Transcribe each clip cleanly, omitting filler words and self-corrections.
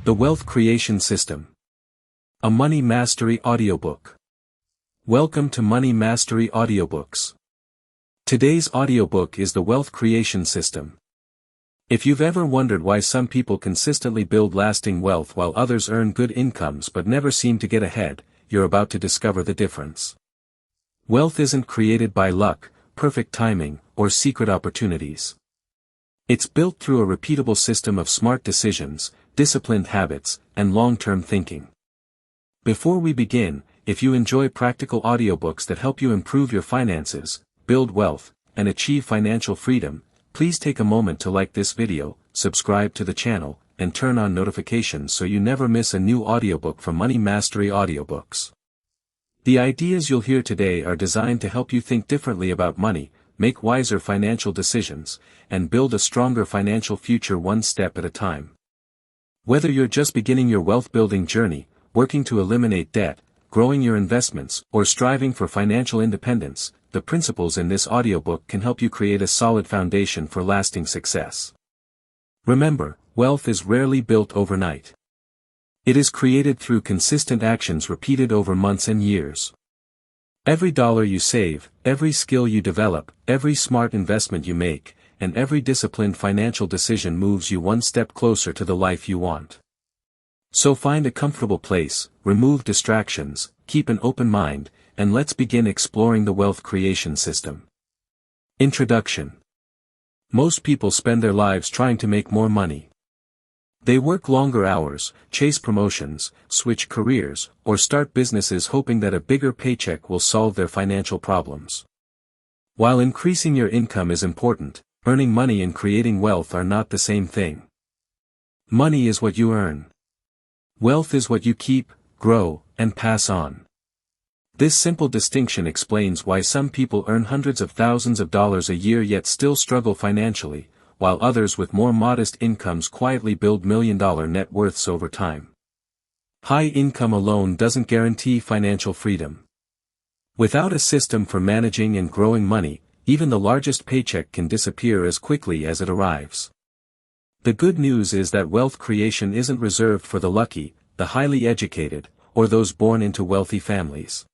The Wealth Creation System. A Money Mastery Audiobook. Welcome to Money Mastery Audiobooks. Today's audiobook is The Wealth Creation System. If you've ever wondered why some people consistently build lasting wealth while others earn good incomes but never seem to get ahead, you're about to discover the difference. Wealth isn't created by luck, perfect timing, or secret opportunities. It's built through a repeatable system of smart decisions, disciplined habits, and long-term thinking. Before we begin, if you enjoy practical audiobooks that help you improve your finances, build wealth, and achieve financial freedom, please take a moment to like this video, subscribe to the channel, and turn on notifications so you never miss a new audiobook from Money Mastery Audiobooks. The ideas you'll hear today are designed to help you think differently about money, make wiser financial decisions, and build a stronger financial future one step at a time. Whether you're just beginning your wealth-building journey, working to eliminate debt, growing your investments, or striving for financial independence, the principles in this audiobook can help you create a solid foundation for lasting success. Remember, wealth is rarely built overnight. It is created through consistent actions repeated over months and years. Every dollar you save, every skill you develop, every smart investment you make, and every disciplined financial decision moves you one step closer to the life you want. So find a comfortable place, remove distractions, keep an open mind, and let's begin exploring the wealth creation system. Introduction. Most people spend their lives trying to make more money. They work longer hours, chase promotions, switch careers, or start businesses hoping that a bigger paycheck will solve their financial problems. While increasing your income is important, earning money and creating wealth are not the same thing. Money is what you earn. Wealth is what you keep, grow, and pass on. This simple distinction explains why some people earn hundreds of thousands of dollars a year yet still struggle financially, while others with more modest incomes quietly build million-dollar net worths over time. High income alone doesn't guarantee financial freedom. Without a system for managing and growing money, even the largest paycheck can disappear as quickly as it arrives. The good news is that wealth creation isn't reserved for the lucky, the highly educated, or those born into wealthy families.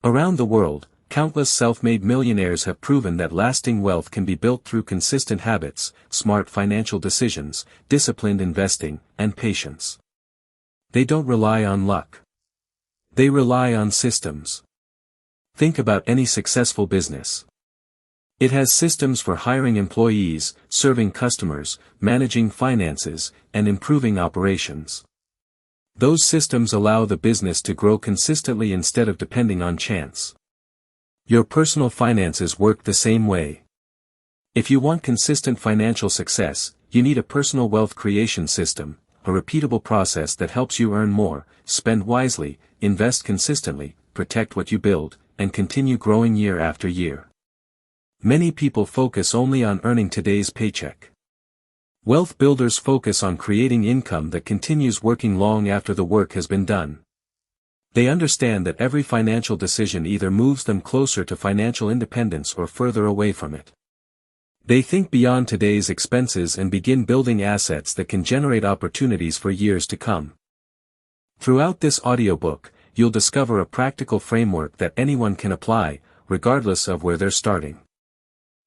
Around the world, countless self-made millionaires have proven that lasting wealth can be built through consistent habits, smart financial decisions, disciplined investing, and patience. They don't rely on luck. They rely on systems. Think about any successful business. It has systems for hiring employees, serving customers, managing finances, and improving operations. Those systems allow the business to grow consistently instead of depending on chance. Your personal finances work the same way. If you want consistent financial success, you need a personal wealth creation system, a repeatable process that helps you earn more, spend wisely, invest consistently, protect what you build, and continue growing year after year. Many people focus only on earning today's paycheck. Wealth builders focus on creating income that continues working long after the work has been done. They understand that every financial decision either moves them closer to financial independence or further away from it. They think beyond today's expenses and begin building assets that can generate opportunities for years to come. Throughout this audiobook, you'll discover a practical framework that anyone can apply, regardless of where they're starting.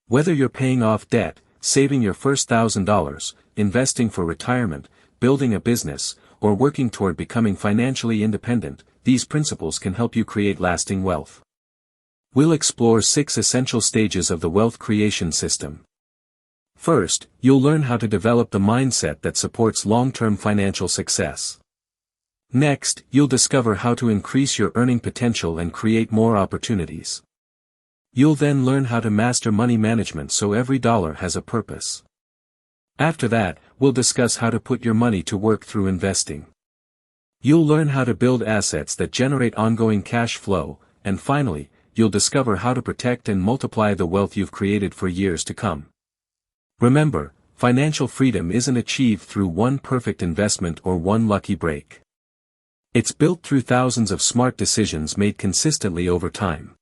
Whether you're paying off debt, saving your first $1,000, investing for retirement, building a business, or working toward becoming financially independent, these principles can help you create lasting wealth. We'll explore 6 essential stages of the wealth creation system. First, you'll learn how to develop the mindset that supports long-term financial success. Next, you'll discover how to increase your earning potential and create more opportunities. You'll then learn how to master money management so every dollar has a purpose. After that, we'll discuss how to put your money to work through investing. You'll learn how to build assets that generate ongoing cash flow, and finally, you'll discover how to protect and multiply the wealth you've created for years to come. Remember, financial freedom isn't achieved through one perfect investment or one lucky break. It's built through thousands of smart decisions made consistently over time.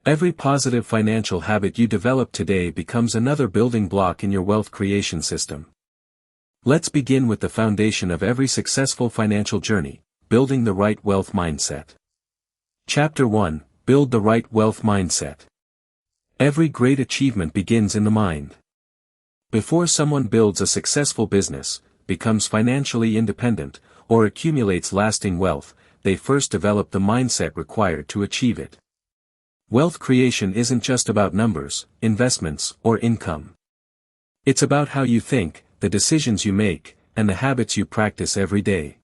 Every positive financial habit you develop today becomes another building block in your wealth creation system. Let's begin with the foundation of every successful financial journey, building the right wealth mindset. Chapter 1, Build the Right Wealth Mindset. Every great achievement begins in the mind. Before someone builds a successful business, becomes financially independent, or accumulates lasting wealth, they first develop the mindset required to achieve it. Wealth creation isn't just about numbers, investments, or income. It's about how you think, the decisions you make, and the habits you practice every day.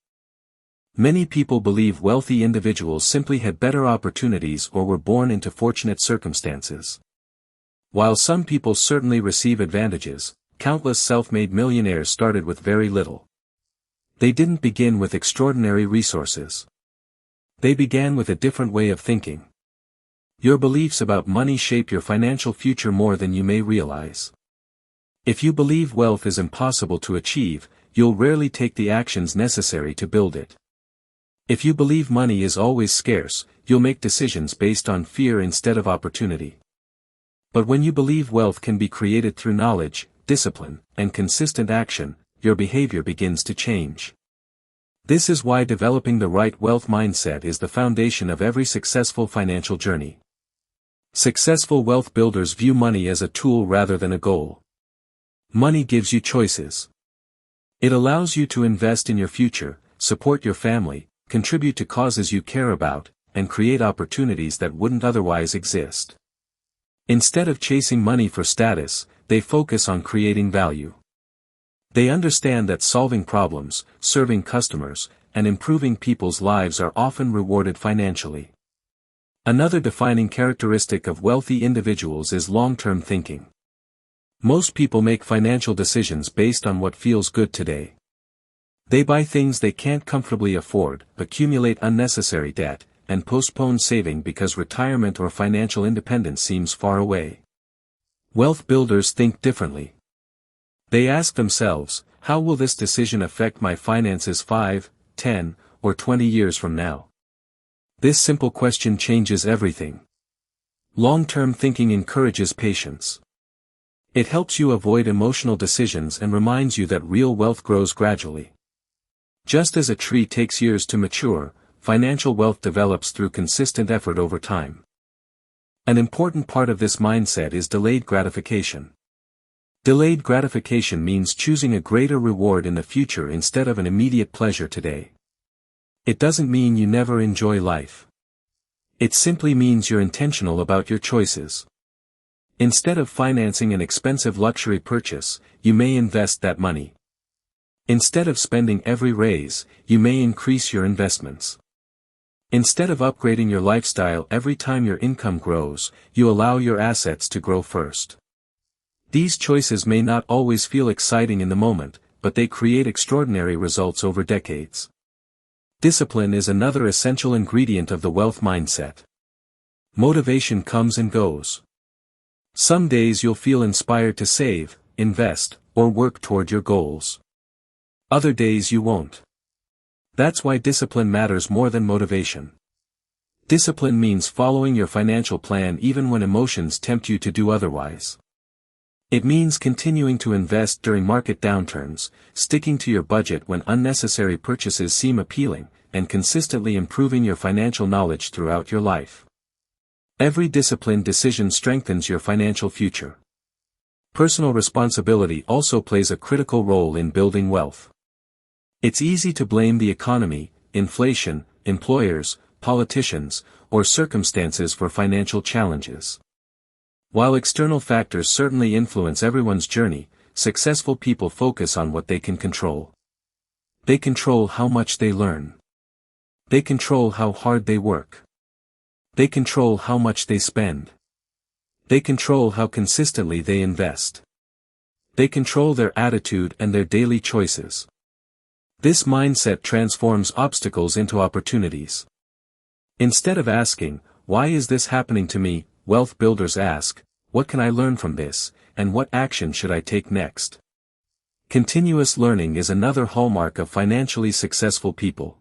Many people believe wealthy individuals simply had better opportunities or were born into fortunate circumstances. While some people certainly receive advantages, countless self-made millionaires started with very little. They didn't begin with extraordinary resources. They began with a different way of thinking. Your beliefs about money shape your financial future more than you may realize. If you believe wealth is impossible to achieve, you'll rarely take the actions necessary to build it. If you believe money is always scarce, you'll make decisions based on fear instead of opportunity. But when you believe wealth can be created through knowledge, discipline, and consistent action, your behavior begins to change. This is why developing the right wealth mindset is the foundation of every successful financial journey. Successful wealth builders view money as a tool rather than a goal. Money gives you choices. It allows you to invest in your future, support your family, contribute to causes you care about, and create opportunities that wouldn't otherwise exist. Instead of chasing money for status, they focus on creating value. They understand that solving problems, serving customers, and improving people's lives are often rewarded financially. Another defining characteristic of wealthy individuals is long-term thinking. Most people make financial decisions based on what feels good today. They buy things they can't comfortably afford, accumulate unnecessary debt, and postpone saving because retirement or financial independence seems far away. Wealth builders think differently. They ask themselves, how will this decision affect my finances 5, 10, or 20 years from now? This simple question changes everything. Long-term thinking encourages patience. It helps you avoid emotional decisions and reminds you that real wealth grows gradually. Just as a tree takes years to mature, financial wealth develops through consistent effort over time. An important part of this mindset is delayed gratification. Delayed gratification means choosing a greater reward in the future instead of an immediate pleasure today. It doesn't mean you never enjoy life. It simply means you're intentional about your choices. Instead of financing an expensive luxury purchase, you may invest that money. Instead of spending every raise, you may increase your investments. Instead of upgrading your lifestyle every time your income grows, you allow your assets to grow first. These choices may not always feel exciting in the moment, but they create extraordinary results over decades. Discipline is another essential ingredient of the wealth mindset. Motivation comes and goes. Some days you'll feel inspired to save, invest, or work toward your goals. Other days you won't. That's why discipline matters more than motivation. Discipline means following your financial plan even when emotions tempt you to do otherwise. It means continuing to invest during market downturns, sticking to your budget when unnecessary purchases seem appealing, and consistently improving your financial knowledge throughout your life. Every disciplined decision strengthens your financial future. Personal responsibility also plays a critical role in building wealth. It's easy to blame the economy, inflation, employers, politicians, or circumstances for financial challenges. While external factors certainly influence everyone's journey, successful people focus on what they can control. They control how much they learn. They control how hard they work. They control how much they spend. They control how consistently they invest. They control their attitude and their daily choices. This mindset transforms obstacles into opportunities. Instead of asking, "Why is this happening to me?" wealth builders ask, "What can I learn from this, and what action should I take next?" Continuous learning is another hallmark of financially successful people.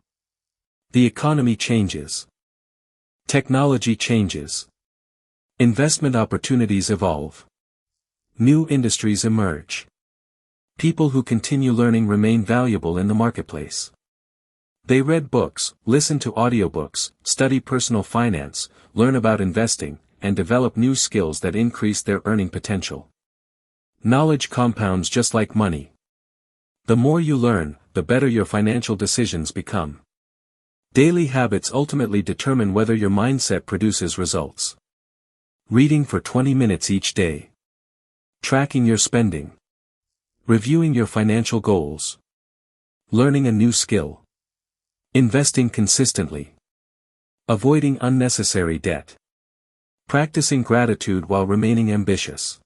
The economy changes. Technology changes. Investment opportunities evolve. New industries emerge. People who continue learning remain valuable in the marketplace. They read books, listen to audiobooks, study personal finance, learn about investing, and develop new skills that increase their earning potential. Knowledge compounds just like money. The more you learn, the better your financial decisions become. Daily habits ultimately determine whether your mindset produces results. Reading for 20 minutes each day. Tracking your spending. Reviewing your financial goals. Learning a new skill. Investing consistently. Avoiding unnecessary debt. Practicing gratitude while remaining ambitious.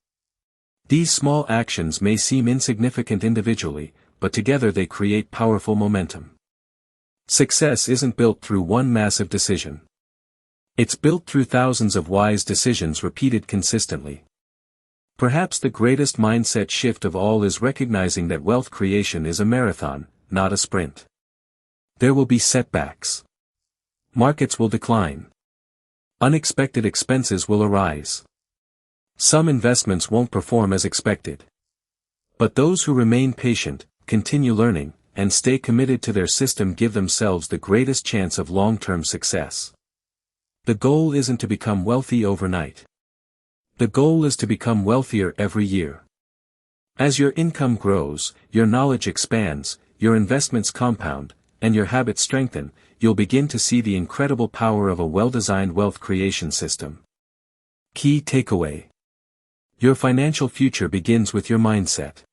These small actions may seem insignificant individually, but together they create powerful momentum. Success isn't built through one massive decision. It's built through thousands of wise decisions repeated consistently. Perhaps the greatest mindset shift of all is recognizing that wealth creation is a marathon, not a sprint. There will be setbacks. Markets will decline. Unexpected expenses will arise. Some investments won't perform as expected. But those who remain patient, continue learning, and stay committed to their system give themselves the greatest chance of long-term success. The goal isn't to become wealthy overnight. The goal is to become wealthier every year. As your income grows, your knowledge expands, your investments compound, and your habits strengthen, you'll begin to see the incredible power of a well-designed wealth creation system. Key takeaway. Your financial future begins with your mindset.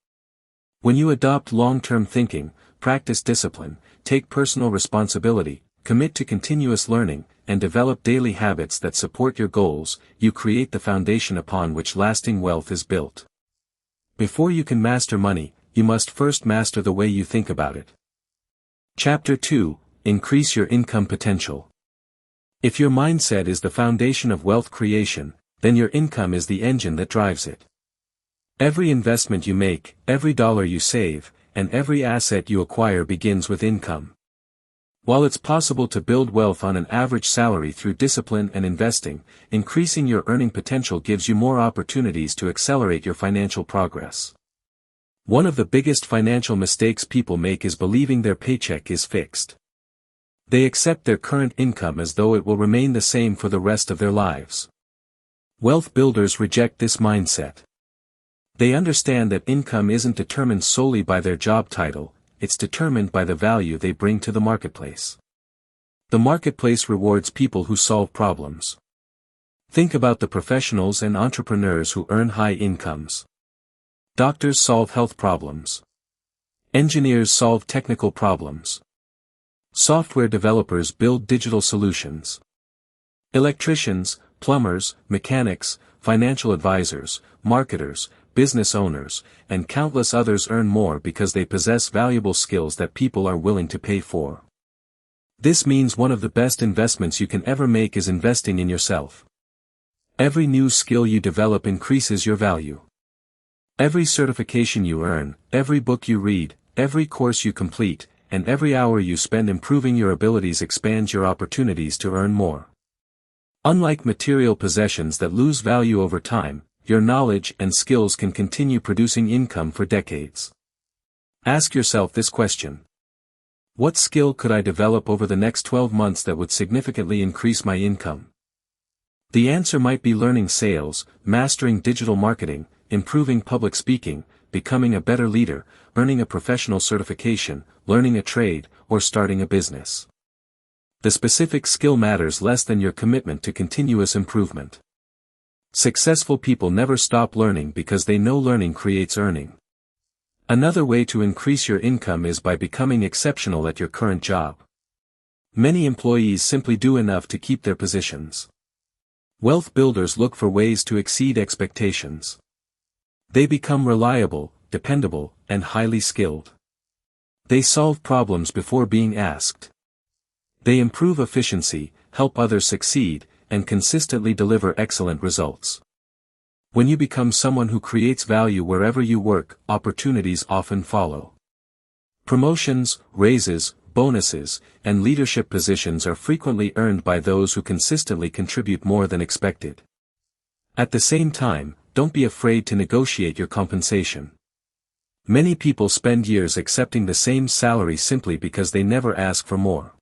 When you adopt long-term thinking, practice discipline, take personal responsibility, commit to continuous learning, and develop daily habits that support your goals, you create the foundation upon which lasting wealth is built. Before you can master money, you must first master the way you think about it. Chapter 2: Increase your income potential. If your mindset is the foundation of wealth creation, then your income is the engine that drives it. Every investment you make, every dollar you save, and every asset you acquire begins with income. While it's possible to build wealth on an average salary through discipline and investing, increasing your earning potential gives you more opportunities to accelerate your financial progress. One of the biggest financial mistakes people make is believing their paycheck is fixed. They accept their current income as though it will remain the same for the rest of their lives. Wealth builders reject this mindset. They understand that income isn't determined solely by their job title, it's determined by the value they bring to the marketplace. The marketplace rewards people who solve problems. Think about the professionals and entrepreneurs who earn high incomes. Doctors solve health problems. Engineers solve technical problems. Software developers build digital solutions. Electricians, plumbers, mechanics, financial advisors, marketers, business owners, and countless others earn more because they possess valuable skills that people are willing to pay for. This means one of the best investments you can ever make is investing in yourself. Every new skill you develop increases your value. Every certification you earn, every book you read, every course you complete, and every hour you spend improving your abilities expands your opportunities to earn more. Unlike material possessions that lose value over time, your knowledge and skills can continue producing income for decades. Ask yourself this question. What skill could I develop over the next 12 months that would significantly increase my income? The answer might be learning sales, mastering digital marketing, improving public speaking, becoming a better leader, earning a professional certification, learning a trade, or starting a business. The specific skill matters less than your commitment to continuous improvement. Successful people never stop learning because they know learning creates earning. Another way to increase your income is by becoming exceptional at your current job. Many employees simply do enough to keep their positions. Wealth builders look for ways to exceed expectations. They become reliable, dependable, and highly skilled. They solve problems before being asked. They improve efficiency, help others succeed, and consistently deliver excellent results. When you become someone who creates value wherever you work, opportunities often follow. Promotions, raises, bonuses, and leadership positions are frequently earned by those who consistently contribute more than expected. At the same time, don't be afraid to negotiate your compensation. Many people spend years accepting the same salary simply because they never ask for more.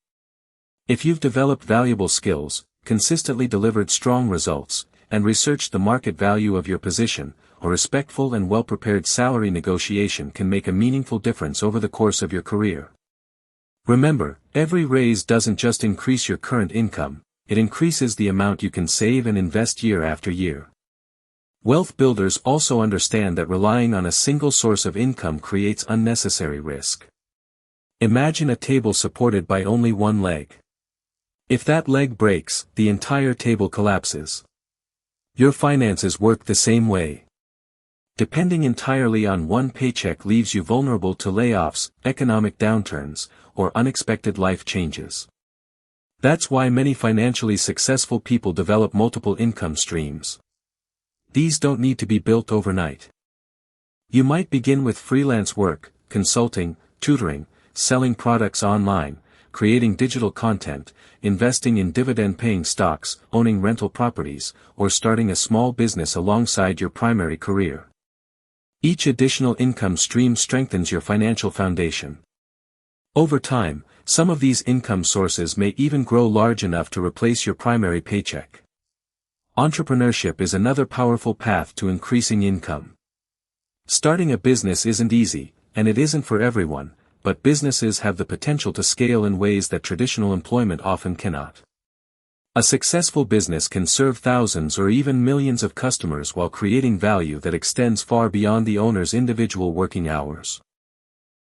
If you've developed valuable skills, consistently delivered strong results, and researched the market value of your position, a respectful and well-prepared salary negotiation can make a meaningful difference over the course of your career. Remember, every raise doesn't just increase your current income, it increases the amount you can save and invest year after year. Wealth builders also understand that relying on a single source of income creates unnecessary risk. Imagine a table supported by only one leg. If that leg breaks, the entire table collapses. Your finances work the same way. Depending entirely on one paycheck leaves you vulnerable to layoffs, economic downturns, or unexpected life changes. That's why many financially successful people develop multiple income streams. These don't need to be built overnight. You might begin with freelance work, consulting, tutoring, selling products online, creating digital content, investing in dividend-paying stocks, owning rental properties, or starting a small business alongside your primary career. Each additional income stream strengthens your financial foundation. Over time, some of these income sources may even grow large enough to replace your primary paycheck. Entrepreneurship is another powerful path to increasing income. Starting a business isn't easy, and it isn't for everyone, but businesses have the potential to scale in ways that traditional employment often cannot. A successful business can serve thousands or even millions of customers while creating value that extends far beyond the owner's individual working hours.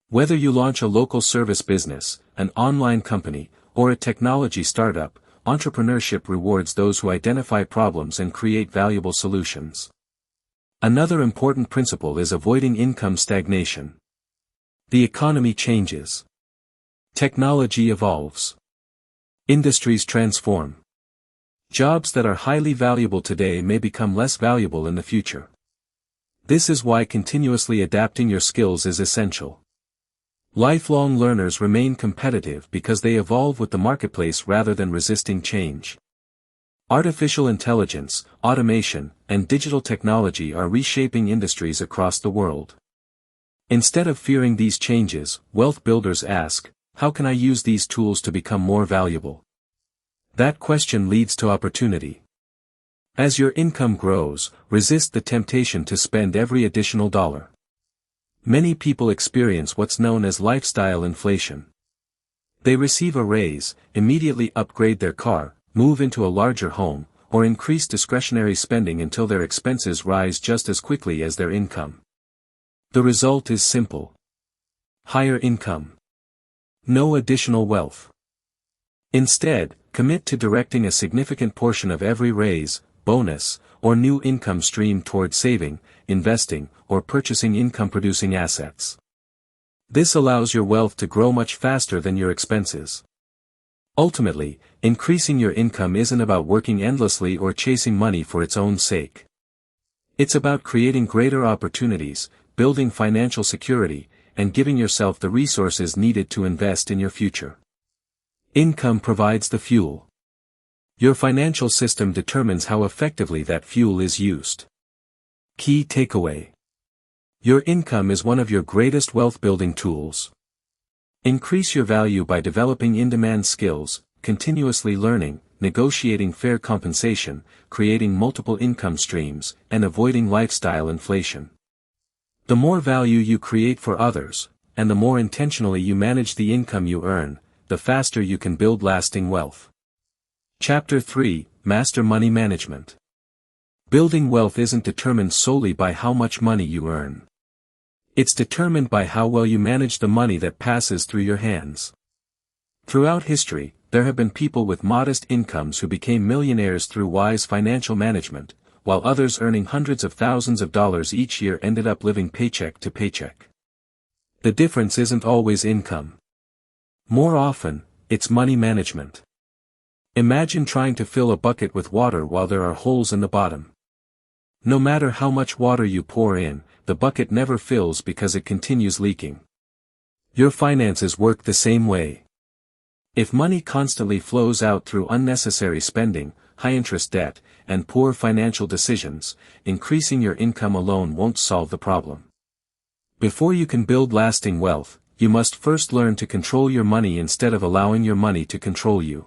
Whether you launch a local service business, an online company, or a technology startup, entrepreneurship rewards those who identify problems and create valuable solutions. Another important principle is avoiding income stagnation. The economy changes. Technology evolves. Industries transform. Jobs that are highly valuable today may become less valuable in the future. This is why continuously adapting your skills is essential. Lifelong learners remain competitive because they evolve with the marketplace rather than resisting change. Artificial intelligence, automation, and digital technology are reshaping industries across the world. Instead of fearing these changes, wealth builders ask, how can I use these tools to become more valuable? That question leads to opportunity. As your income grows, resist the temptation to spend every additional dollar. Many people experience what's known as lifestyle inflation. They receive a raise, immediately upgrade their car, move into a larger home, or increase discretionary spending until their expenses rise just as quickly as their income. The result is simple. Higher income. No additional wealth. Instead, commit to directing a significant portion of every raise, bonus, or new income stream toward saving, investing, or purchasing income-producing assets. This allows your wealth to grow much faster than your expenses. Ultimately, increasing your income isn't about working endlessly or chasing money for its own sake. It's about creating greater opportunities, building financial security, and giving yourself the resources needed to invest in your future. Income provides the fuel. Your financial system determines how effectively that fuel is used. Key takeaway. Your income is one of your greatest wealth-building tools. Increase your value by developing in-demand skills, continuously learning, negotiating fair compensation, creating multiple income streams, and avoiding lifestyle inflation. The more value you create for others, and the more intentionally you manage the income you earn, the faster you can build lasting wealth. Chapter 3: Master Money Management. Building wealth isn't determined solely by how much money you earn. It's determined by how well you manage the money that passes through your hands. Throughout history, there have been people with modest incomes who became millionaires through wise financial management, while others earning hundreds of thousands of dollars each year ended up living paycheck to paycheck. The difference isn't always income. More often, it's money management. Imagine trying to fill a bucket with water while there are holes in the bottom. No matter how much water you pour in, the bucket never fills because it continues leaking. Your finances work the same way. If money constantly flows out through unnecessary spending, high-interest debt, and poor financial decisions, increasing your income alone won't solve the problem. Before you can build lasting wealth, you must first learn to control your money instead of allowing your money to control you.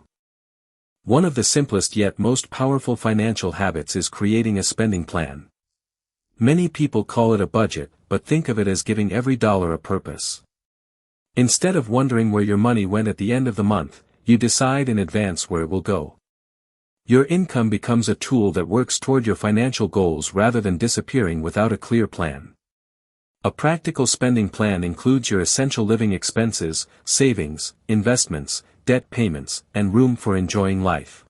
One of the simplest yet most powerful financial habits is creating a spending plan. Many people call it a budget, but think of it as giving every dollar a purpose. Instead of wondering where your money went at the end of the month, you decide in advance where it will go. Your income becomes a tool that works toward your financial goals rather than disappearing without a clear plan. A practical spending plan includes your essential living expenses, savings, investments, debt payments, and room for enjoying life.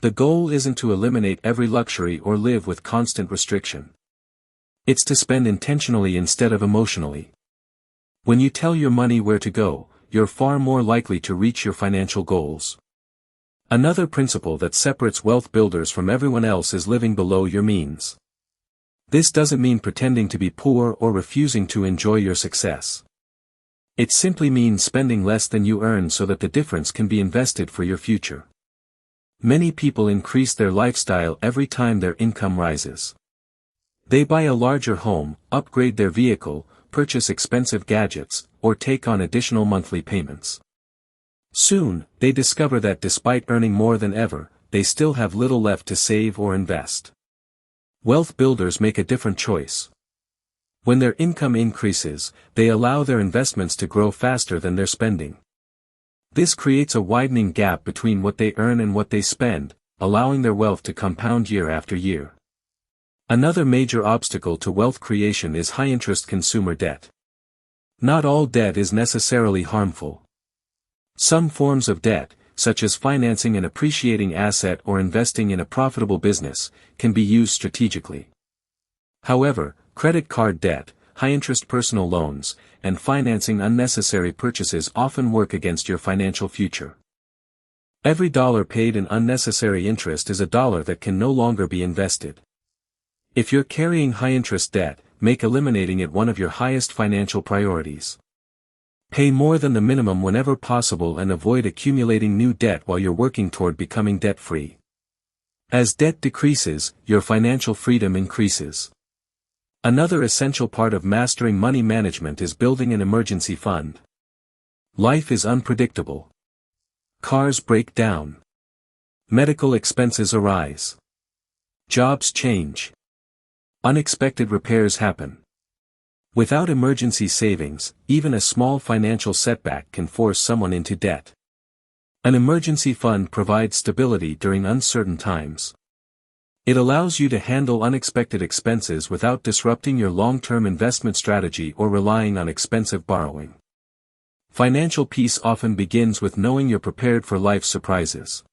The goal isn't to eliminate every luxury or live with constant restriction. It's to spend intentionally instead of emotionally. When you tell your money where to go, you're far more likely to reach your financial goals. Another principle that separates wealth builders from everyone else is living below your means. This doesn't mean pretending to be poor or refusing to enjoy your success. It simply means spending less than you earn so that the difference can be invested for your future. Many people increase their lifestyle every time their income rises. They buy a larger home, upgrade their vehicle, purchase expensive gadgets, or take on additional monthly payments. Soon, they discover that despite earning more than ever, they still have little left to save or invest. Wealth builders make a different choice. When their income increases, they allow their investments to grow faster than their spending. This creates a widening gap between what they earn and what they spend, allowing their wealth to compound year after year. Another major obstacle to wealth creation is high-interest consumer debt. Not all debt is necessarily harmful. Some forms of debt, such as financing an appreciating asset or investing in a profitable business, can be used strategically. However, credit card debt, high-interest personal loans, and financing unnecessary purchases often work against your financial future. Every dollar paid in unnecessary interest is a dollar that can no longer be invested. If you're carrying high-interest debt, make eliminating it one of your highest financial priorities. Pay more than the minimum whenever possible and avoid accumulating new debt while you're working toward becoming debt-free. As debt decreases, your financial freedom increases. Another essential part of mastering money management is building an emergency fund. Life is unpredictable. Cars break down. Medical expenses arise. Jobs change. Unexpected repairs happen. Without emergency savings, even a small financial setback can force someone into debt. An emergency fund provides stability during uncertain times. It allows you to handle unexpected expenses without disrupting your long-term investment strategy or relying on expensive borrowing. Financial peace often begins with knowing you're prepared for life's surprises.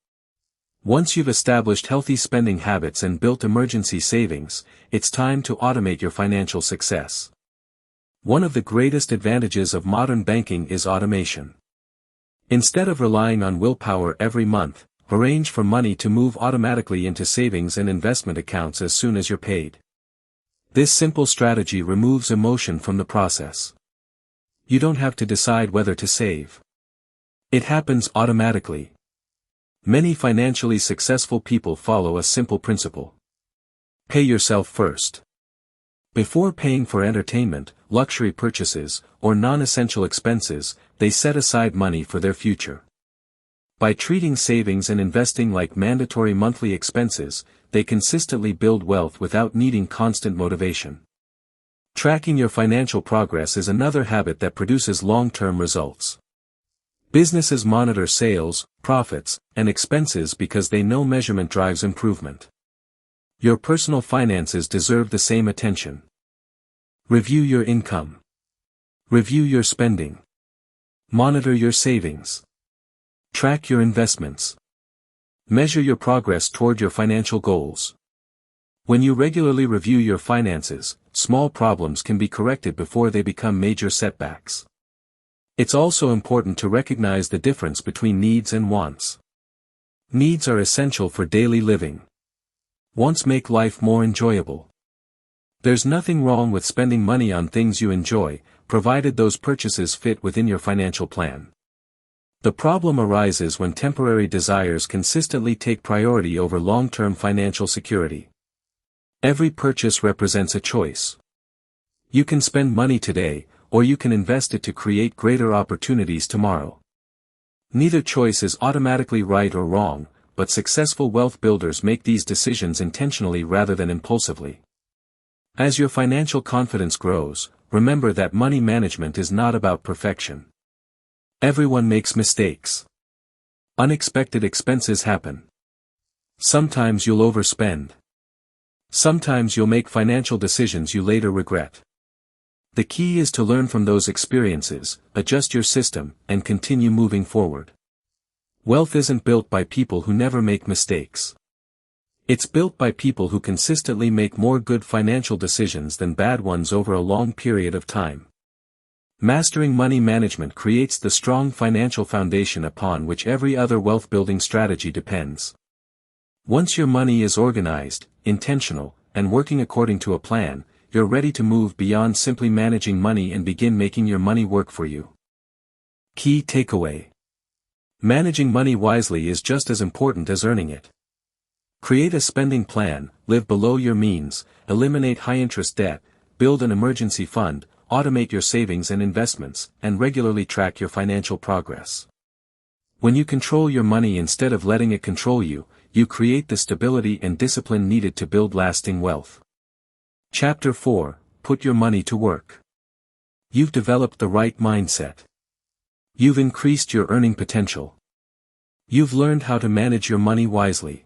Once you've established healthy spending habits and built emergency savings, it's time to automate your financial success. One of the greatest advantages of modern banking is automation. Instead of relying on willpower every month, arrange for money to move automatically into savings and investment accounts as soon as you're paid. This simple strategy removes emotion from the process. You don't have to decide whether to save. It happens automatically. Many financially successful people follow a simple principle. Pay yourself first. Before paying for entertainment, luxury purchases, or non-essential expenses, they set aside money for their future. By treating savings and investing like mandatory monthly expenses, they consistently build wealth without needing constant motivation. Tracking your financial progress is another habit that produces long-term results. Businesses monitor sales, profits, and expenses because they know measurement drives improvement. Your personal finances deserve the same attention. Review your income. Review your spending. Monitor your savings. Track your investments. Measure your progress toward your financial goals. When you regularly review your finances, small problems can be corrected before they become major setbacks. It's also important to recognize the difference between needs and wants. Needs are essential for daily living. Wants make life more enjoyable. There's nothing wrong with spending money on things you enjoy, provided those purchases fit within your financial plan. The problem arises when temporary desires consistently take priority over long-term financial security. Every purchase represents a choice. You can spend money today, or you can invest it to create greater opportunities tomorrow. Neither choice is automatically right or wrong, but successful wealth builders make these decisions intentionally rather than impulsively. As your financial confidence grows, remember that money management is not about perfection. Everyone makes mistakes. Unexpected expenses happen. Sometimes you'll overspend. Sometimes you'll make financial decisions you later regret. The key is to learn from those experiences, adjust your system, and continue moving forward. Wealth isn't built by people who never make mistakes. It's built by people who consistently make more good financial decisions than bad ones over a long period of time. Mastering money management creates the strong financial foundation upon which every other wealth-building strategy depends. Once your money is organized, intentional, and working according to a plan, you're ready to move beyond simply managing money and begin making your money work for you. Key takeaway: managing money wisely is just as important as earning it. Create a spending plan, live below your means, eliminate high-interest debt, build an emergency fund, automate your savings and investments, and regularly track your financial progress. When you control your money instead of letting it control you, you create the stability and discipline needed to build lasting wealth. Chapter 4: Put your money to work. You've developed the right mindset. You've increased your earning potential. You've learned how to manage your money wisely.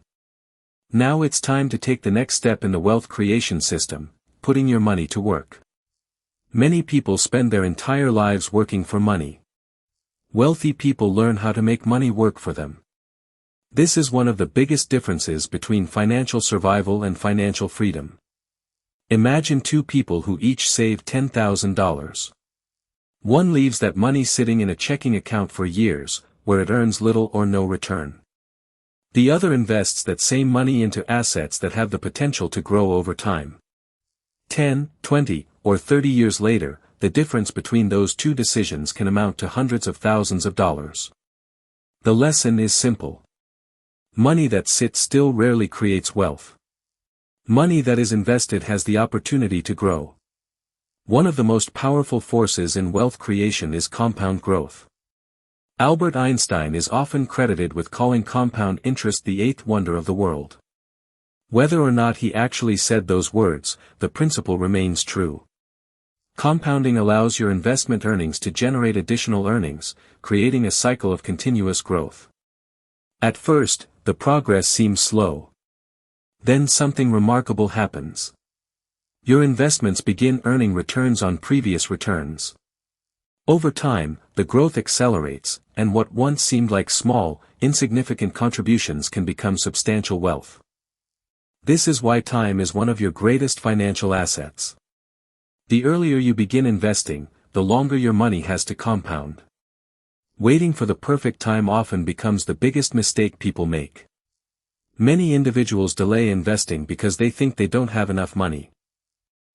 Now it's time to take the next step in the wealth creation system, putting your money to work. Many people spend their entire lives working for money. Wealthy people learn how to make money work for them. This is one of the biggest differences between financial survival and financial freedom. Imagine two people who each save $10,000. One leaves that money sitting in a checking account for years, where it earns little or no return. The other invests that same money into assets that have the potential to grow over time. 10, 20, or 30 years later, the difference between those two decisions can amount to hundreds of thousands of dollars. The lesson is simple. Money that sits still rarely creates wealth. Money that is invested has the opportunity to grow. One of the most powerful forces in wealth creation is compound growth. Albert Einstein is often credited with calling compound interest the eighth wonder of the world. Whether or not he actually said those words, the principle remains true. Compounding allows your investment earnings to generate additional earnings, creating a cycle of continuous growth. At first, the progress seems slow. Then something remarkable happens. Your investments begin earning returns on previous returns. Over time, the growth accelerates, and what once seemed like small, insignificant contributions can become substantial wealth. This is why time is one of your greatest financial assets. The earlier you begin investing, the longer your money has to compound. Waiting for the perfect time often becomes the biggest mistake people make. Many individuals delay investing because they think they don't have enough money.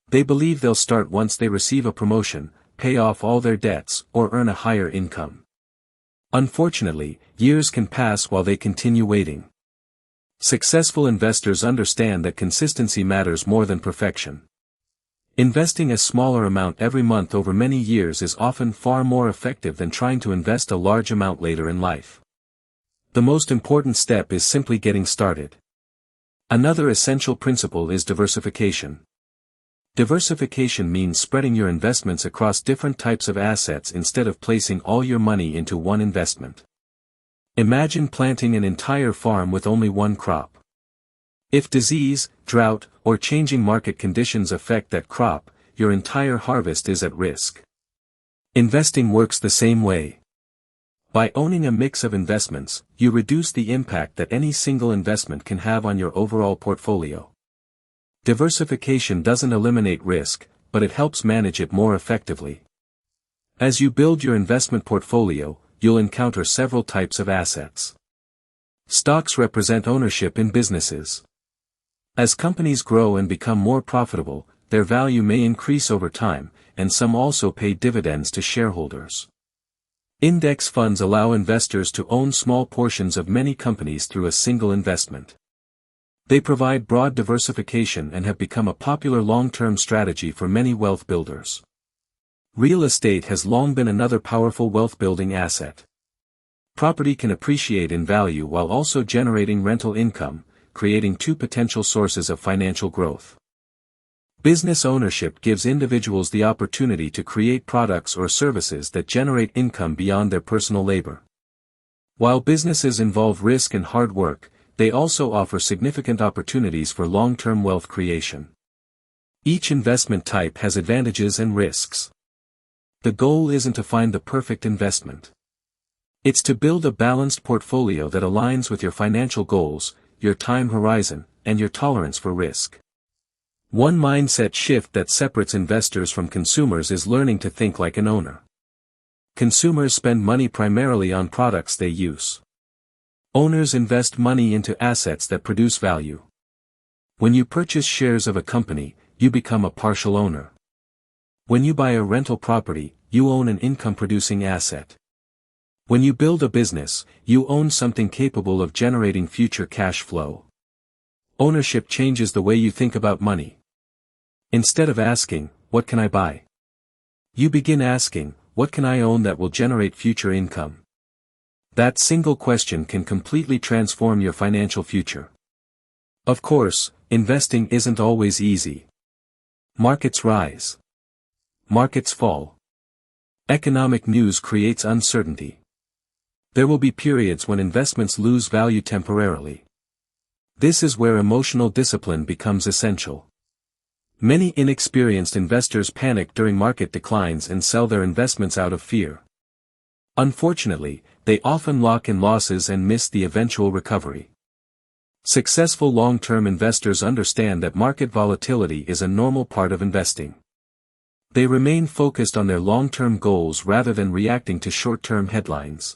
They believe they'll start once they receive a promotion, pay off all their debts, or earn a higher income. Unfortunately, years can pass while they continue waiting. Successful investors understand that consistency matters more than perfection. Investing a smaller amount every month over many years is often far more effective than trying to invest a large amount later in life. The most important step is simply getting started. Another essential principle is diversification. Diversification means spreading your investments across different types of assets instead of placing all your money into one investment. Imagine planting an entire farm with only one crop. If disease, drought, or changing market conditions affect that crop, your entire harvest is at risk. Investing works the same way. By owning a mix of investments, you reduce the impact that any single investment can have on your overall portfolio. Diversification doesn't eliminate risk, but it helps manage it more effectively. As you build your investment portfolio, you'll encounter several types of assets. Stocks represent ownership in businesses. As companies grow and become more profitable, their value may increase over time, and some also pay dividends to shareholders. Index funds allow investors to own small portions of many companies through a single investment. They provide broad diversification and have become a popular long-term strategy for many wealth builders. Real estate has long been another powerful wealth-building asset. Property can appreciate in value while also generating rental income, creating two potential sources of financial growth. Business ownership gives individuals the opportunity to create products or services that generate income beyond their personal labor. While businesses involve risk and hard work, they also offer significant opportunities for long-term wealth creation. Each investment type has advantages and risks. The goal isn't to find the perfect investment. It's to build a balanced portfolio that aligns with your financial goals, your time horizon, and your tolerance for risk. One mindset shift that separates investors from consumers is learning to think like an owner. Consumers spend money primarily on products they use. Owners invest money into assets that produce value. When you purchase shares of a company, you become a partial owner. When you buy a rental property, you own an income-producing asset. When you build a business, you own something capable of generating future cash flow. Ownership changes the way you think about money. Instead of asking, "What can I buy?" you begin asking, "What can I own that will generate future income?" That single question can completely transform your financial future. Of course, investing isn't always easy. Markets rise. Markets fall. Economic news creates uncertainty. There will be periods when investments lose value temporarily. This is where emotional discipline becomes essential. Many inexperienced investors panic during market declines and sell their investments out of fear. Unfortunately, they often lock in losses and miss the eventual recovery. Successful long-term investors understand that market volatility is a normal part of investing. They remain focused on their long-term goals rather than reacting to short-term headlines.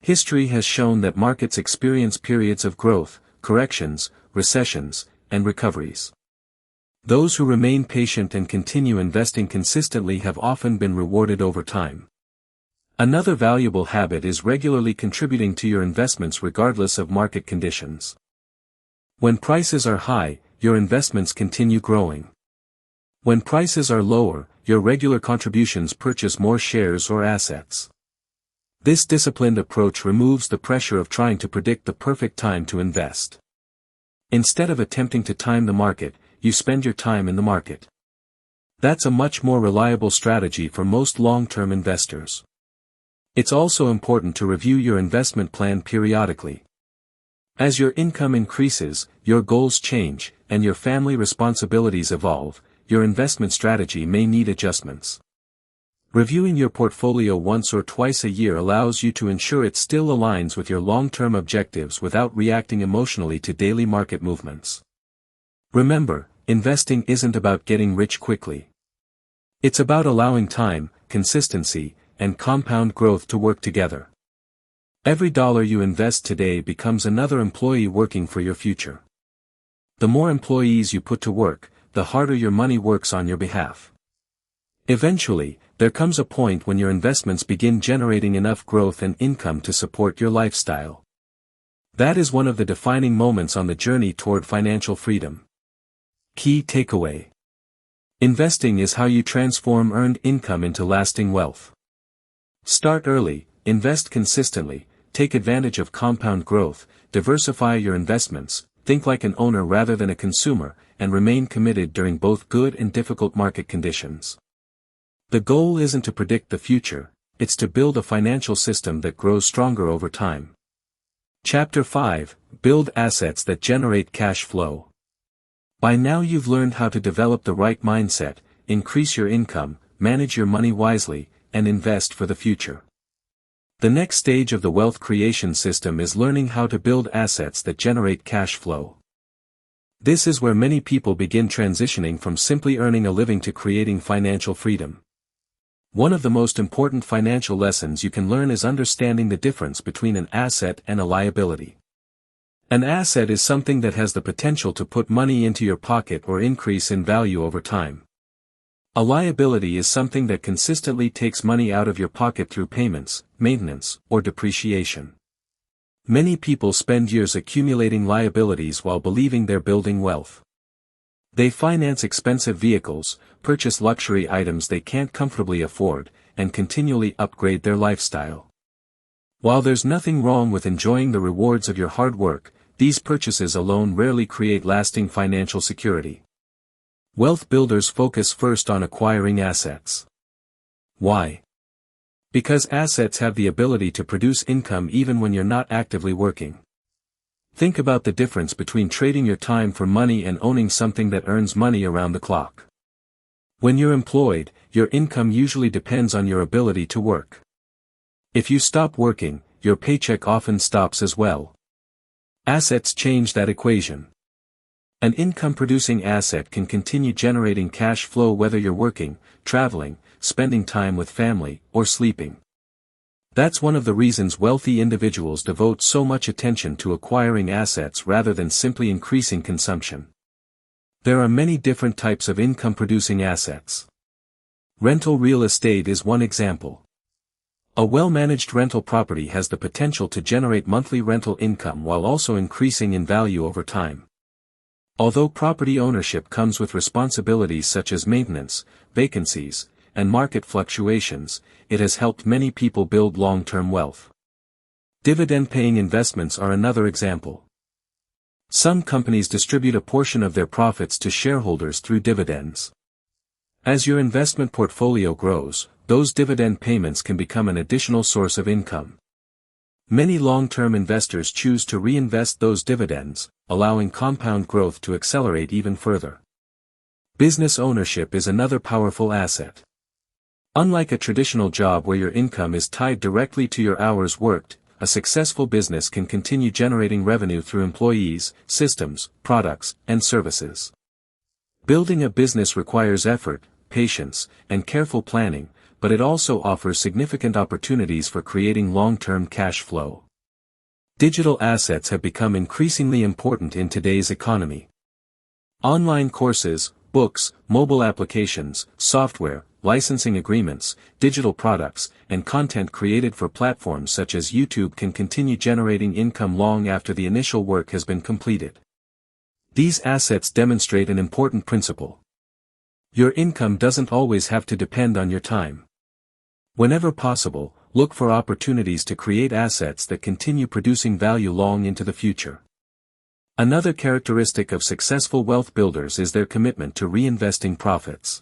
History has shown that markets experience periods of growth, corrections, recessions, and recoveries. Those who remain patient and continue investing consistently have often been rewarded over time. Another valuable habit is regularly contributing to your investments regardless of market conditions. When prices are high, your investments continue growing. When prices are lower, your regular contributions purchase more shares or assets. This disciplined approach removes the pressure of trying to predict the perfect time to invest. Instead of attempting to time the market, you spend your time in the market. That's a much more reliable strategy for most long-term investors. It's also important to review your investment plan periodically. As your income increases, your goals change, and your family responsibilities evolve, your investment strategy may need adjustments. Reviewing your portfolio once or twice a year allows you to ensure it still aligns with your long-term objectives without reacting emotionally to daily market movements. Remember, investing isn't about getting rich quickly. It's about allowing time, consistency, and compound growth to work together. Every dollar you invest today becomes another employee working for your future. The more employees you put to work, the harder your money works on your behalf. Eventually, there comes a point when your investments begin generating enough growth and income to support your lifestyle. That is one of the defining moments on the journey toward financial freedom. Key takeaway: investing is how you transform earned income into lasting wealth. Start early, invest consistently, take advantage of compound growth, diversify your investments, think like an owner rather than a consumer, and remain committed during both good and difficult market conditions. The goal isn't to predict the future, it's to build a financial system that grows stronger over time. Chapter 5: Build assets that generate cash flow. By now you've learned how to develop the right mindset, increase your income, manage your money wisely, and invest for the future. The next stage of the wealth creation system is learning how to build assets that generate cash flow. This is where many people begin transitioning from simply earning a living to creating financial freedom. One of the most important financial lessons you can learn is understanding the difference between an asset and a liability. An asset is something that has the potential to put money into your pocket or increase in value over time. A liability is something that consistently takes money out of your pocket through payments, maintenance, or depreciation. Many people spend years accumulating liabilities while believing they're building wealth. They finance expensive vehicles, purchase luxury items they can't comfortably afford, and continually upgrade their lifestyle. While there's nothing wrong with enjoying the rewards of your hard work, these purchases alone rarely create lasting financial security. Wealth builders focus first on acquiring assets. Why? Because assets have the ability to produce income even when you're not actively working. Think about the difference between trading your time for money and owning something that earns money around the clock. When you're employed, your income usually depends on your ability to work. If you stop working, your paycheck often stops as well. Assets change that equation. An income-producing asset can continue generating cash flow whether you're working, traveling, spending time with family, or sleeping. That's one of the reasons wealthy individuals devote so much attention to acquiring assets rather than simply increasing consumption. There are many different types of income-producing assets. Rental real estate is one example. A well-managed rental property has the potential to generate monthly rental income while also increasing in value over time. Although property ownership comes with responsibilities such as maintenance, vacancies, and market fluctuations, it has helped many people build long-term wealth. Dividend-paying investments are another example. Some companies distribute a portion of their profits to shareholders through dividends. As your investment portfolio grows, those dividend payments can become an additional source of income. Many long-term investors choose to reinvest those dividends, allowing compound growth to accelerate even further. Business ownership is another powerful asset. Unlike a traditional job where your income is tied directly to your hours worked, a successful business can continue generating revenue through employees, systems, products, and services. Building a business requires effort, patience, and careful planning, but it also offers significant opportunities for creating long-term cash flow. Digital assets have become increasingly important in today's economy. Online courses, books, mobile applications, software, licensing agreements, digital products, and content created for platforms such as YouTube can continue generating income long after the initial work has been completed. These assets demonstrate an important principle. Your income doesn't always have to depend on your time. Whenever possible, look for opportunities to create assets that continue producing value long into the future. Another characteristic of successful wealth builders is their commitment to reinvesting profits.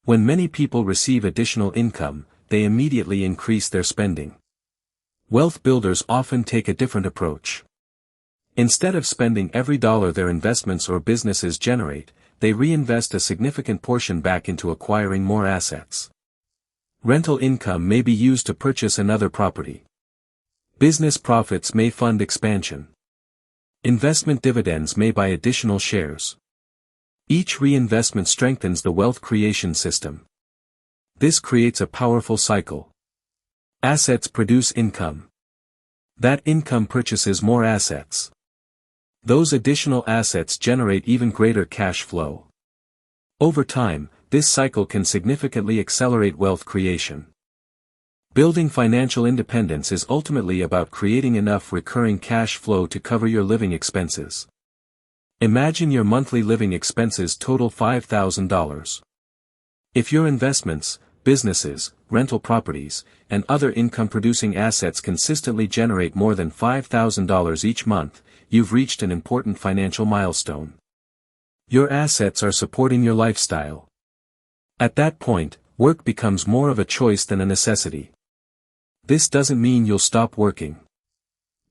When many people receive additional income, they immediately increase their spending. Wealth builders often take a different approach. Instead of spending every dollar their investments or businesses generate, they reinvest a significant portion back into acquiring more assets. Rental income may be used to purchase another property. Business profits may fund expansion. Investment dividends may buy additional shares. Each reinvestment strengthens the wealth creation system. This creates a powerful cycle. Assets produce income. That income purchases more assets. Those additional assets generate even greater cash flow. Over time, this cycle can significantly accelerate wealth creation. Building financial independence is ultimately about creating enough recurring cash flow to cover your living expenses. Imagine your monthly living expenses total $5,000. If your investments, businesses, rental properties, and other income-producing assets consistently generate more than $5,000 each month, you've reached an important financial milestone. Your assets are supporting your lifestyle. At that point, work becomes more of a choice than a necessity. This doesn't mean you'll stop working.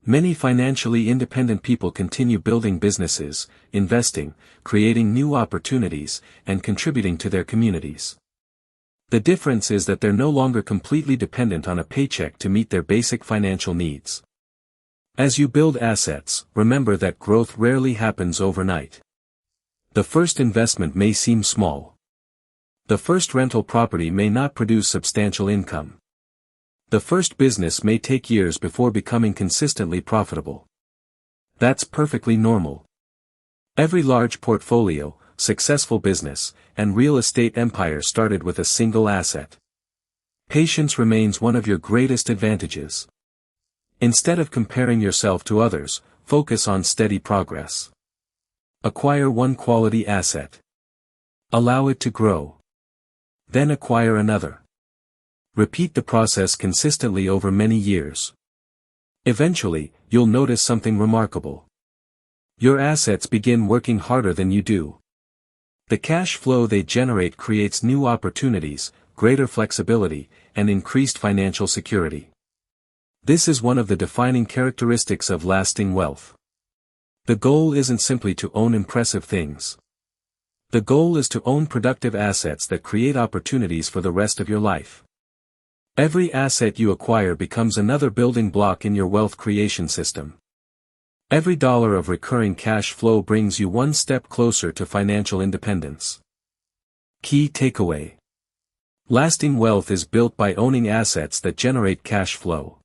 Many financially independent people continue building businesses, investing, creating new opportunities, and contributing to their communities. The difference is that they're no longer completely dependent on a paycheck to meet their basic financial needs. As you build assets, remember that growth rarely happens overnight. The first investment may seem small. The first rental property may not produce substantial income. The first business may take years before becoming consistently profitable. That's perfectly normal. Every large portfolio, successful business, and real estate empire started with a single asset. Patience remains one of your greatest advantages. Instead of comparing yourself to others, focus on steady progress. Acquire one quality asset. Allow it to grow. Then acquire another. Repeat the process consistently over many years. Eventually, you'll notice something remarkable. Your assets begin working harder than you do. The cash flow they generate creates new opportunities, greater flexibility, and increased financial security. This is one of the defining characteristics of lasting wealth. The goal isn't simply to own impressive things. The goal is to own productive assets that create opportunities for the rest of your life. Every asset you acquire becomes another building block in your wealth creation system. Every dollar of recurring cash flow brings you one step closer to financial independence. Key takeaway. Lasting wealth is built by owning assets that generate cash flow.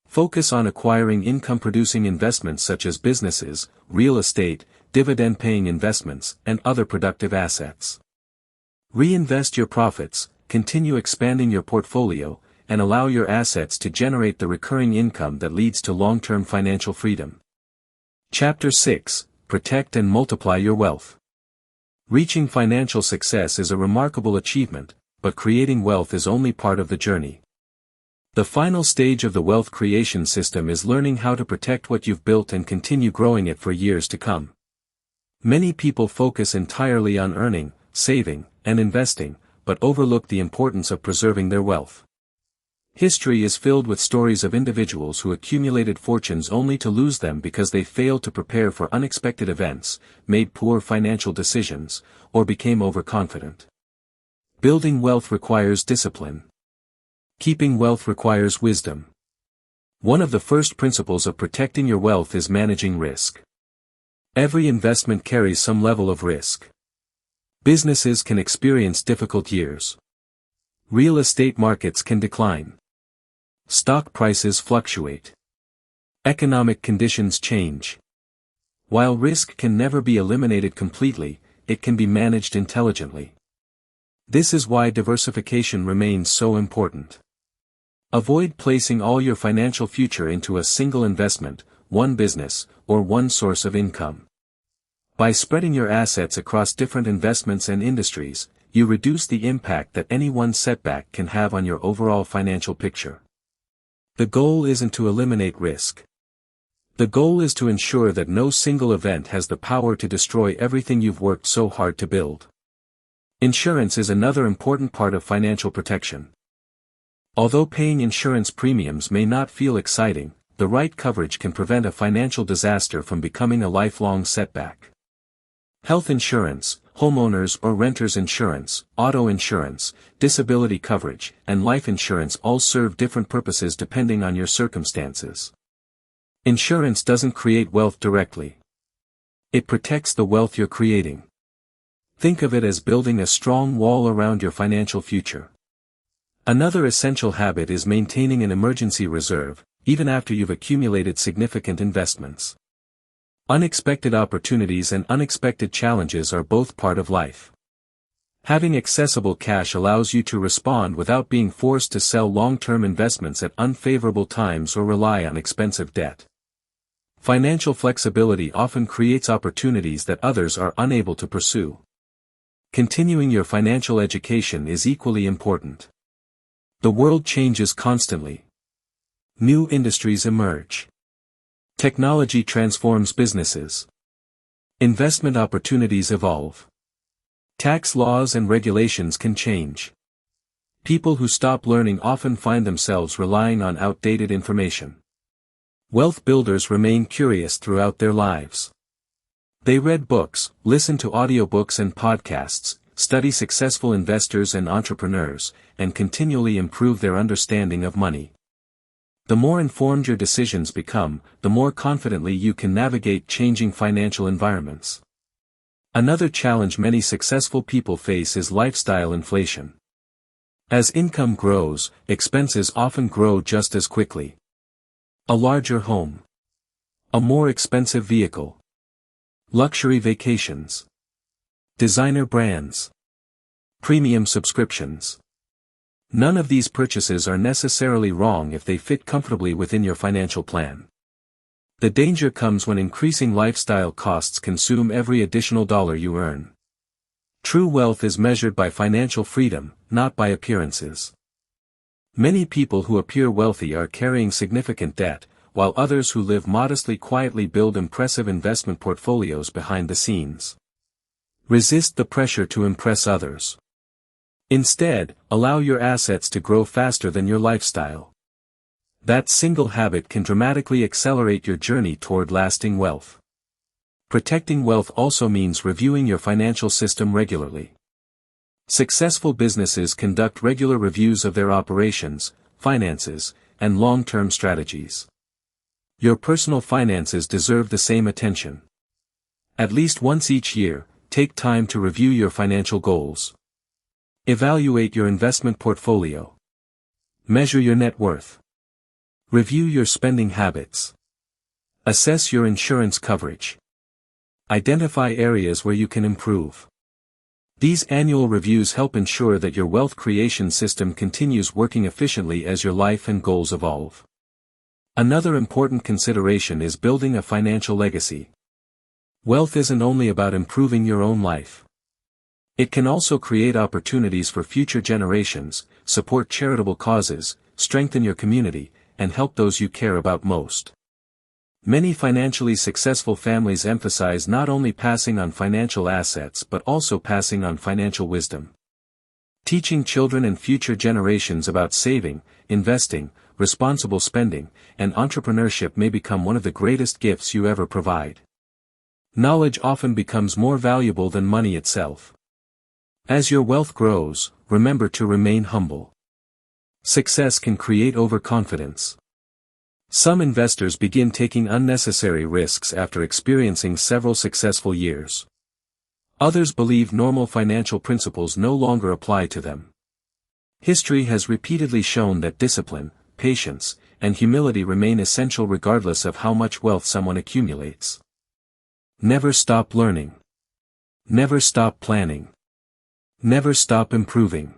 Focus on acquiring income-producing investments such as businesses, real estate, dividend-paying investments, and other productive assets. Reinvest your profits, continue expanding your portfolio, and allow your assets to generate the recurring income that leads to long-term financial freedom. Chapter 6: Protect and Multiply Your Wealth. Reaching financial success is a remarkable achievement, but creating wealth is only part of the journey. The final stage of the wealth creation system is learning how to protect what you've built and continue growing it for years to come. Many people focus entirely on earning, saving, and investing, but overlook the importance of preserving their wealth. History is filled with stories of individuals who accumulated fortunes only to lose them because they failed to prepare for unexpected events, made poor financial decisions, or became overconfident. Building wealth requires discipline. Keeping wealth requires wisdom. One of the first principles of protecting your wealth is managing risk. Every investment carries some level of risk. Businesses can experience difficult years. Real estate markets can decline. Stock prices fluctuate. Economic conditions change. While risk can never be eliminated completely, it can be managed intelligently. This is why diversification remains so important. Avoid placing all your financial future into a single investment, one business, or one source of income. By spreading your assets across different investments and industries, you reduce the impact that any one setback can have on your overall financial picture. The goal isn't to eliminate risk. The goal is to ensure that no single event has the power to destroy everything you've worked so hard to build. Insurance is another important part of financial protection. Although paying insurance premiums may not feel exciting, the right coverage can prevent a financial disaster from becoming a lifelong setback. Health insurance, homeowners or renters insurance, auto insurance, disability coverage, and life insurance all serve different purposes depending on your circumstances. Insurance doesn't create wealth directly. It protects the wealth you're creating. Think of it as building a strong wall around your financial future. Another essential habit is maintaining an emergency reserve, even after you've accumulated significant investments. Unexpected opportunities and unexpected challenges are both part of life. Having accessible cash allows you to respond without being forced to sell long-term investments at unfavorable times or rely on expensive debt. Financial flexibility often creates opportunities that others are unable to pursue. Continuing your financial education is equally important. The world changes constantly. New industries emerge. Technology transforms businesses. Investment opportunities evolve. Tax laws and regulations can change. People who stop learning often find themselves relying on outdated information. Wealth builders remain curious throughout their lives. They read books, listen to audiobooks and podcasts, study successful investors and entrepreneurs, and continually improve their understanding of money. The more informed your decisions become, the more confidently you can navigate changing financial environments. Another challenge many successful people face is lifestyle inflation. As income grows, expenses often grow just as quickly. A larger home. A more expensive vehicle. Luxury vacations. Designer brands. Premium subscriptions. None of these purchases are necessarily wrong if they fit comfortably within your financial plan. The danger comes when increasing lifestyle costs consume every additional dollar you earn. True wealth is measured by financial freedom, not by appearances. Many people who appear wealthy are carrying significant debt, while others who live modestly quietly build impressive investment portfolios behind the scenes. Resist the pressure to impress others. Instead, allow your assets to grow faster than your lifestyle. That single habit can dramatically accelerate your journey toward lasting wealth. Protecting wealth also means reviewing your financial system regularly. Successful businesses conduct regular reviews of their operations, finances, and long-term strategies. Your personal finances deserve the same attention. At least once each year, take time to review your financial goals. Evaluate your investment portfolio. Measure your net worth. Review your spending habits. Assess your insurance coverage. Identify areas where you can improve. These annual reviews help ensure that your wealth creation system continues working efficiently as your life and goals evolve. Another important consideration is building a financial legacy. Wealth isn't only about improving your own life. It can also create opportunities for future generations, support charitable causes, strengthen your community, and help those you care about most. Many financially successful families emphasize not only passing on financial assets but also passing on financial wisdom. Teaching children and future generations about saving, investing, responsible spending, and entrepreneurship may become one of the greatest gifts you ever provide. Knowledge often becomes more valuable than money itself. As your wealth grows, remember to remain humble. Success can create overconfidence. Some investors begin taking unnecessary risks after experiencing several successful years. Others believe normal financial principles no longer apply to them. History has repeatedly shown that discipline, patience, and humility remain essential regardless of how much wealth someone accumulates. Never stop learning. Never stop planning. Never stop improving.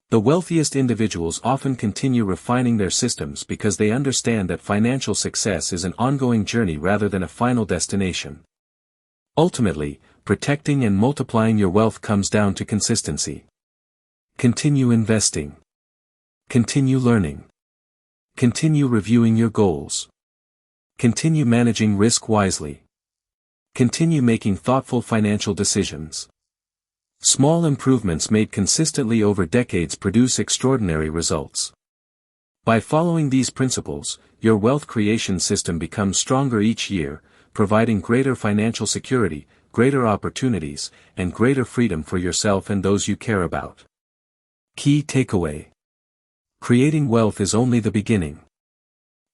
The wealthiest individuals often continue refining their systems because they understand that financial success is an ongoing journey rather than a final destination. Ultimately, protecting and multiplying your wealth comes down to consistency. Continue investing. Continue learning. Continue reviewing your goals. Continue managing risk wisely. Continue making thoughtful financial decisions. Small improvements made consistently over decades produce extraordinary results. By following these principles, your wealth creation system becomes stronger each year, providing greater financial security, greater opportunities, and greater freedom for yourself and those you care about. Key takeaway: creating wealth is only the beginning.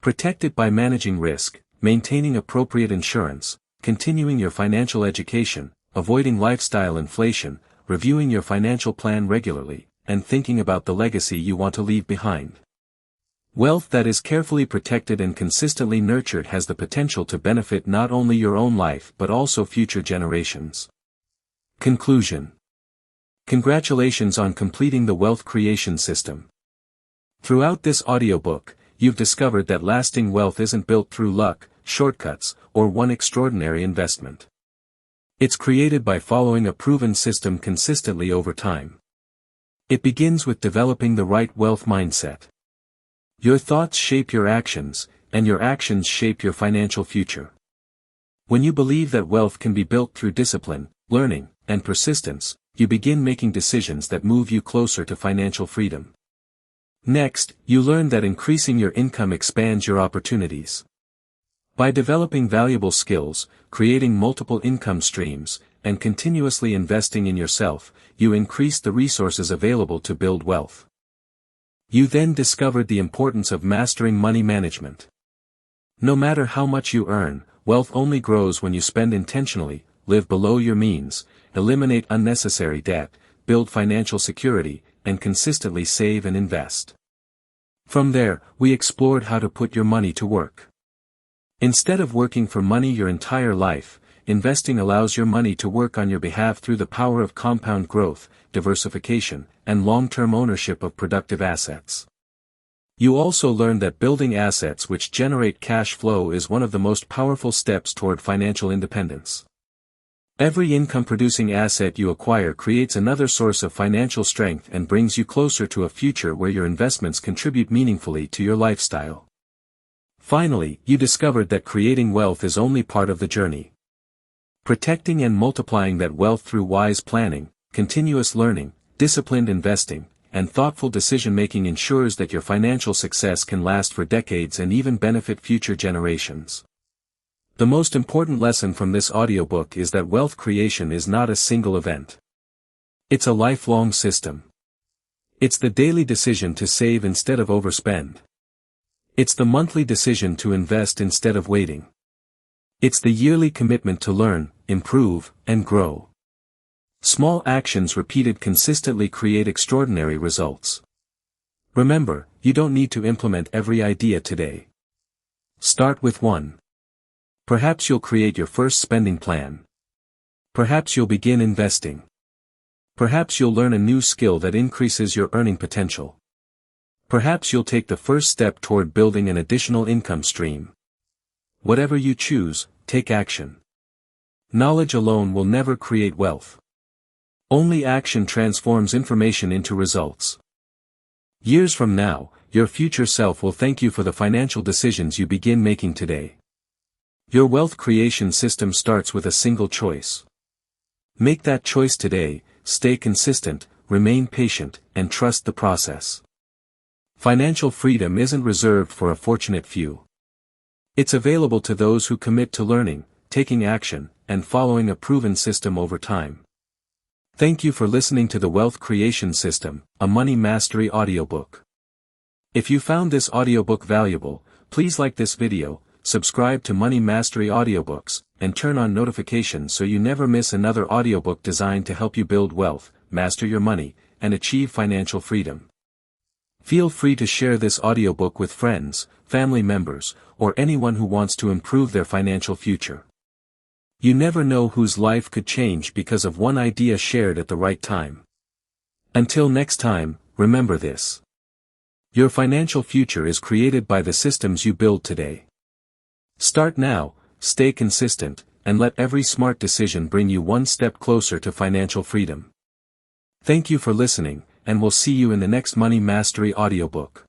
Protect it by managing risk, maintaining appropriate insurance, continuing your financial education, avoiding lifestyle inflation, reviewing your financial plan regularly, and thinking about the legacy you want to leave behind. Wealth that is carefully protected and consistently nurtured has the potential to benefit not only your own life but also future generations. Conclusion. Congratulations on completing the wealth creation system. Throughout this audiobook, you've discovered that lasting wealth isn't built through luck, shortcuts, or one extraordinary investment. It's created by following a proven system consistently over time. It begins with developing the right wealth mindset. Your thoughts shape your actions, and your actions shape your financial future. When you believe that wealth can be built through discipline, learning, and persistence, you begin making decisions that move you closer to financial freedom. Next, you learn that increasing your income expands your opportunities. By developing valuable skills, creating multiple income streams, and continuously investing in yourself, you increase the resources available to build wealth. You then discovered the importance of mastering money management. No matter how much you earn, wealth only grows when you spend intentionally, live below your means, eliminate unnecessary debt, build financial security, and consistently save and invest. From there, we explored how to put your money to work. Instead of working for money your entire life, investing allows your money to work on your behalf through the power of compound growth, diversification, and long-term ownership of productive assets. You also learn that building assets which generate cash flow is one of the most powerful steps toward financial independence. Every income-producing asset you acquire creates another source of financial strength and brings you closer to a future where your investments contribute meaningfully to your lifestyle. Finally, you discovered that creating wealth is only part of the journey. Protecting and multiplying that wealth through wise planning, continuous learning, disciplined investing, and thoughtful decision-making ensures that your financial success can last for decades and even benefit future generations. The most important lesson from this audiobook is that wealth creation is not a single event. It's a lifelong system. It's the daily decision to save instead of overspend. It's the monthly decision to invest instead of waiting. It's the yearly commitment to learn, improve, and grow. Small actions repeated consistently create extraordinary results. Remember, you don't need to implement every idea today. Start with one. Perhaps you'll create your first spending plan. Perhaps you'll begin investing. Perhaps you'll learn a new skill that increases your earning potential. Perhaps you'll take the first step toward building an additional income stream. Whatever you choose, take action. Knowledge alone will never create wealth. Only action transforms information into results. Years from now, your future self will thank you for the financial decisions you begin making today. Your wealth creation system starts with a single choice. Make that choice today, stay consistent, remain patient, and trust the process. Financial freedom isn't reserved for a fortunate few. It's available to those who commit to learning, taking action, and following a proven system over time. Thank you for listening to The Wealth Creation System, a Money Mastery audiobook. If you found this audiobook valuable, please like this video, subscribe to Money Mastery Audiobooks, and turn on notifications so you never miss another audiobook designed to help you build wealth, master your money, and achieve financial freedom. Feel free to share this audiobook with friends, family members, or anyone who wants to improve their financial future. You never know whose life could change because of one idea shared at the right time. Until next time, remember this. Your financial future is created by the systems you build today. Start now, stay consistent, and let every smart decision bring you one step closer to financial freedom. Thank you for listening, and we'll see you in the next Money Mastery audiobook.